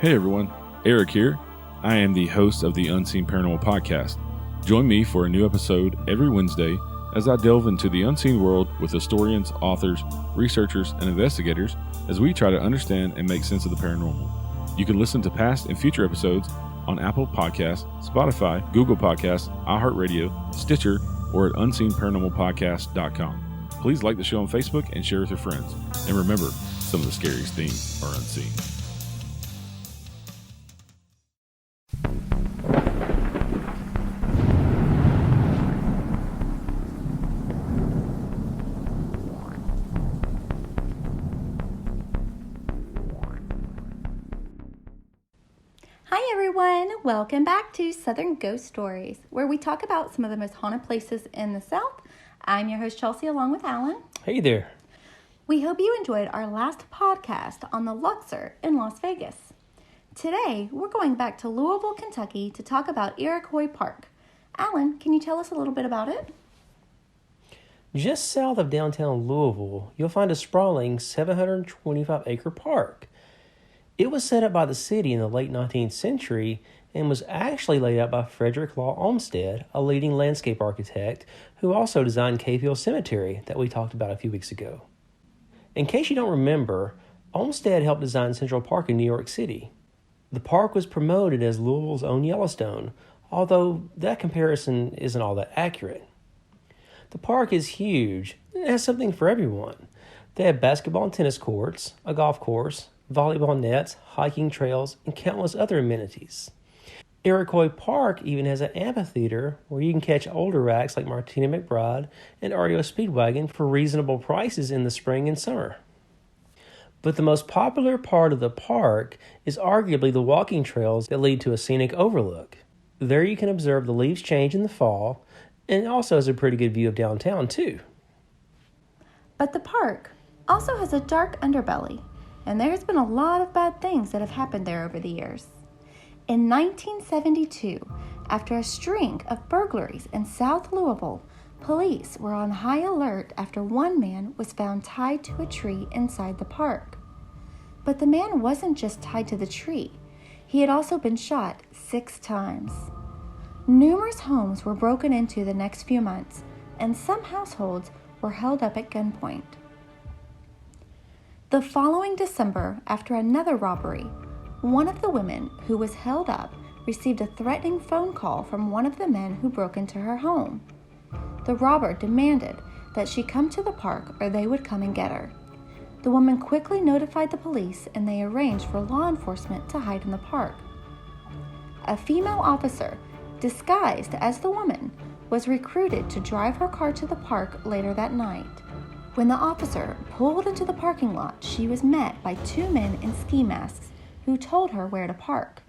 Hey everyone, Eric here. I am the host of the Unseen Paranormal Podcast. Join me for a new episode every Wednesday as I delve into the unseen world with historians, authors, researchers, and investigators as we try to understand and make sense of the paranormal. You can listen to past and future episodes on Apple Podcasts, Spotify, Google Podcasts, iHeartRadio, Stitcher, or at unseenparanormalpodcast.com. Please like the show on Facebook and share with your friends. And remember, some of the scariest things are unseen. Hi everyone, welcome back to Southern Ghost Stories, where we talk about some of the most haunted places in the South. I'm your host Chelsea along with Alan. Hey there. We hope you enjoyed our last podcast on the Luxor in Las Vegas. Today, we're going back to Louisville, Kentucky to talk about Iroquois Park. Alan, can you tell us a little bit about it? Just south of downtown Louisville, you'll find a sprawling 725-acre park. It was set up by the city in the late 19th century and was actually laid out by Frederick Law Olmsted, a leading landscape architect who also designed Cave Hill Cemetery that we talked about a few weeks ago. In case you don't remember, Olmsted helped design Central Park in New York City. The park was promoted as Louisville's own Yellowstone, although that comparison isn't all that accurate. The park is huge and it has something for everyone. They have basketball and tennis courts, a golf course, volleyball nets, hiking trails, and countless other amenities. Iroquois Park even has an amphitheater where you can catch older acts like Martina McBride and REO Speedwagon for reasonable prices in the spring and summer. But the most popular part of the park is arguably the walking trails that lead to a scenic overlook. There you can observe the leaves change in the fall, and it also has a pretty good view of downtown too. But the park also has a dark underbelly, and there's been a lot of bad things that have happened there over the years. In 1972, after a string of burglaries in South Louisville, police were on high alert after one man was found tied to a tree inside the park. But the man wasn't just tied to the tree. He had also been shot 6 times. Numerous homes were broken into the next few months, and some households were held up at gunpoint. The following December, after another robbery, one of the women who was held up received a threatening phone call from one of the men who broke into her home. The robber demanded that she come to the park or they would come and get her. The woman quickly notified the police and they arranged for law enforcement to hide in the park. A female officer, disguised as the woman, was recruited to drive her car to the park later that night. When the officer pulled into the parking lot, she was met by 2 men in ski masks who told her where to park.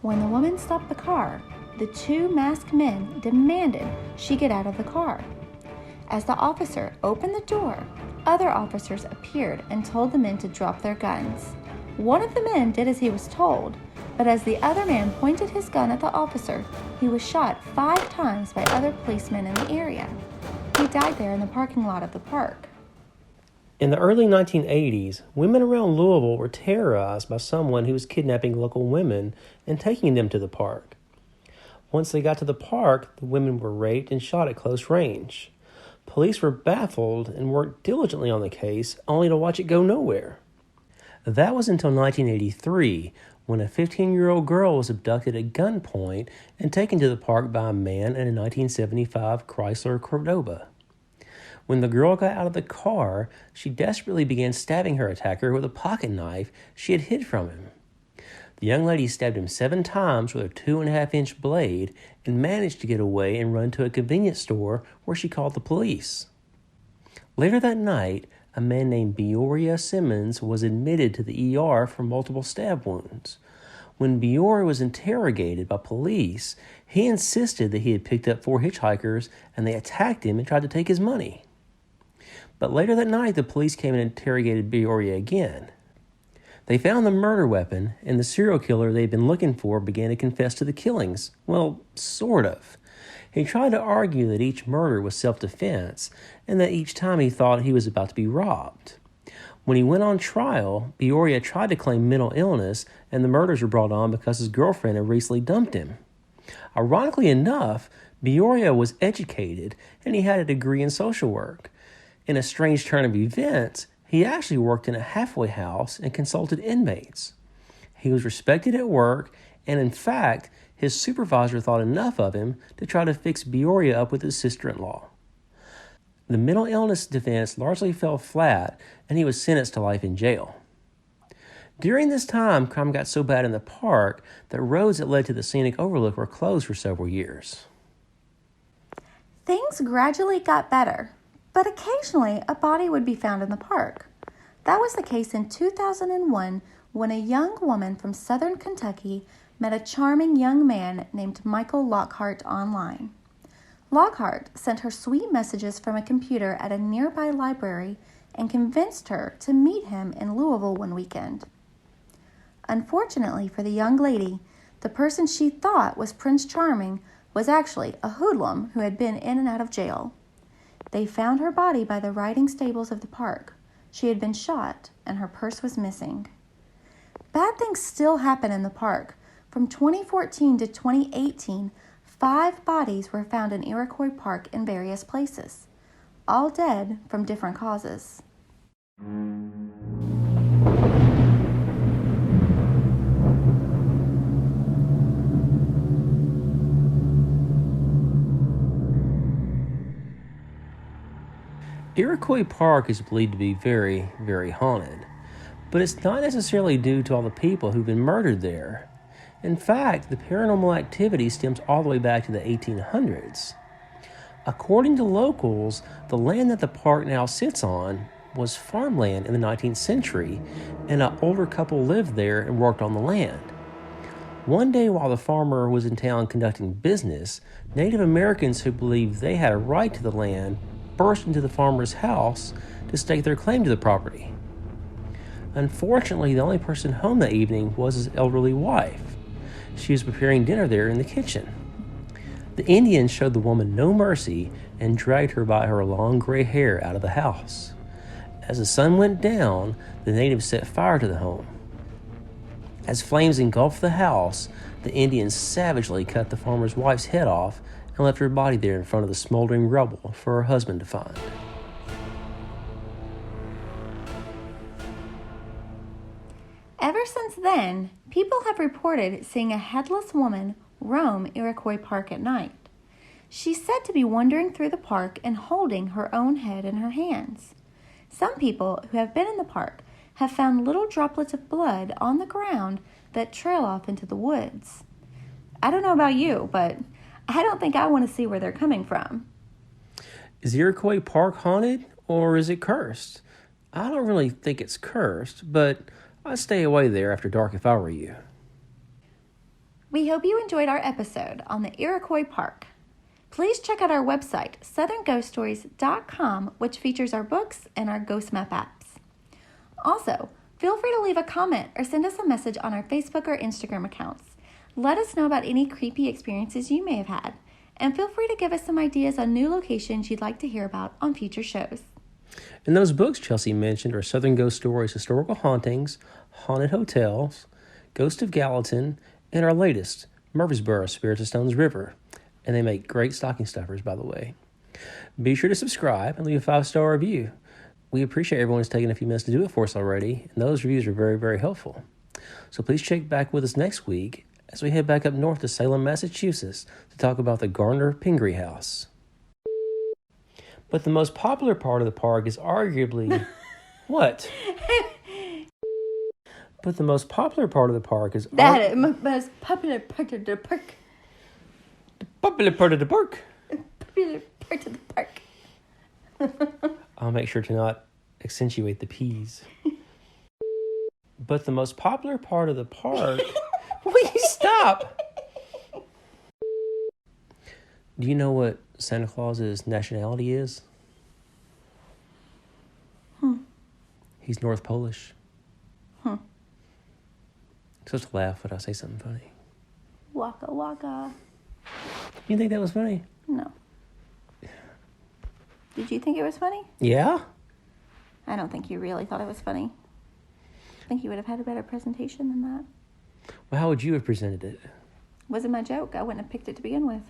When the woman stopped the car, the 2 masked men demanded she get out of the car. As the officer opened the door, other officers appeared and told the men to drop their guns. One of the men did as he was told, but as the other man pointed his gun at the officer, he was shot 5 times by other policemen in the area. He died there in the parking lot of the park. In the early 1980s, women around Louisville were terrorized by someone who was kidnapping local women and taking them to the park. Once they got to the park, the women were raped and shot at close range. Police were baffled and worked diligently on the case, only to watch it go nowhere. That was until 1983, when a 15-year-old girl was abducted at gunpoint and taken to the park by a man in a 1975 Chrysler Cordoba. When the girl got out of the car, she desperately began stabbing her attacker with a pocket knife she had hid from him. The young lady stabbed him 7 times with a 2.5-inch blade and managed to get away and run to a convenience store where she called the police. Later that night, a man named Beoria Simmons was admitted to the ER for multiple stab wounds. When Beoria was interrogated by police, he insisted that he had picked up 4 hitchhikers and they attacked him and tried to take his money. But later that night, the police came and interrogated Beoria again. They found the murder weapon, and the serial killer they'd been looking for began to confess to the killings. Well, sort of. He tried to argue that each murder was self-defense, and that each time he thought he was about to be robbed. When he went on trial, Peoria tried to claim mental illness, and the murders were brought on because his girlfriend had recently dumped him. Ironically enough, Peoria was educated, and he had a degree in social work. In a strange turn of events, he actually worked in a halfway house and consulted inmates. He was respected at work, and in fact, his supervisor thought enough of him to try to fix Peoria up with his sister-in-law. The mental illness defense largely fell flat, and he was sentenced to life in jail. During this time, crime got so bad in the park that roads that led to the scenic overlook were closed for several years. Things gradually got better, but occasionally a body would be found in the park. That was the case in 2001 when a young woman from southern Kentucky met a charming young man named Michael Lockhart online. Lockhart sent her sweet messages from a computer at a nearby library and convinced her to meet him in Louisville one weekend. Unfortunately for the young lady, the person she thought was Prince Charming was actually a hoodlum who had been in and out of jail. They found her body by the riding stables of the park. She had been shot, and her purse was missing. Bad things still happen in the park. From 2014 to 2018, 5 bodies were found in Iroquois Park in various places, all dead from different causes. Iroquois Park is believed to be very, very haunted, but it's not necessarily due to all the people who've been murdered there. In fact, the paranormal activity stems all the way back to the 1800s. According to locals, the land that the park now sits on was farmland in the 19th century, and an older couple lived there and worked on the land. One day while the farmer was in town conducting business, Native Americans who believed they had a right to the land burst into the farmer's house to stake their claim to the property. Unfortunately, the only person home that evening was his elderly wife. She was preparing dinner there in the kitchen. The Indians showed the woman no mercy and dragged her by her long gray hair out of the house. As the sun went down, the natives set fire to the home. As flames engulfed the house, the Indians savagely cut the farmer's wife's head off and left her body there in front of the smoldering rubble for her husband to find. Ever since then, people have reported seeing a headless woman roam Iroquois Park at night. She's said to be wandering through the park and holding her own head in her hands. Some people who have been in the park have found little droplets of blood on the ground that trail off into the woods. I don't know about you, but I don't think I want to see where they're coming from. Is Iroquois Park haunted, or is it cursed? I don't really think it's cursed, but I'd stay away there after dark if I were you. We hope you enjoyed our episode on the Iroquois Park. Please check out our website, southernghoststories.com, which features our books and our ghost map apps. Also, feel free to leave a comment or send us a message on our Facebook or Instagram accounts. Let us know about any creepy experiences you may have had, and feel free to give us some ideas on new locations you'd like to hear about on future shows. And those books Chelsea mentioned are Southern Ghost Stories, Historical Hauntings, Haunted Hotels, Ghost of Gallatin, and our latest, Murfreesboro, Spirits of Stones River. And they make great stocking stuffers, by the way. Be sure to subscribe and leave a 5-star review. We appreciate everyone who's taken a few minutes to do it for us already, and those reviews are very, very helpful. So please check back with us next week as we head back up north to Salem, Massachusetts to talk about the Gardner Pingree House. But the most popular part of the park is arguably... What? But the most popular part of the park is... That most popular part of the park. The popular part of the park. Popular part of the park. I'll make sure to not accentuate the P's. But the most popular part of the park... Will you stop? Do you know what Santa Claus's nationality is? He's North Polish. Hmm. Supposed to laugh when I say something funny. Waka waka. You think that was funny? No. Did you think it was funny? Yeah? I don't think you really thought it was funny. I think you would have had a better presentation than that. Well, how would you have presented it? Wasn't my joke. I wouldn't have picked it to begin with.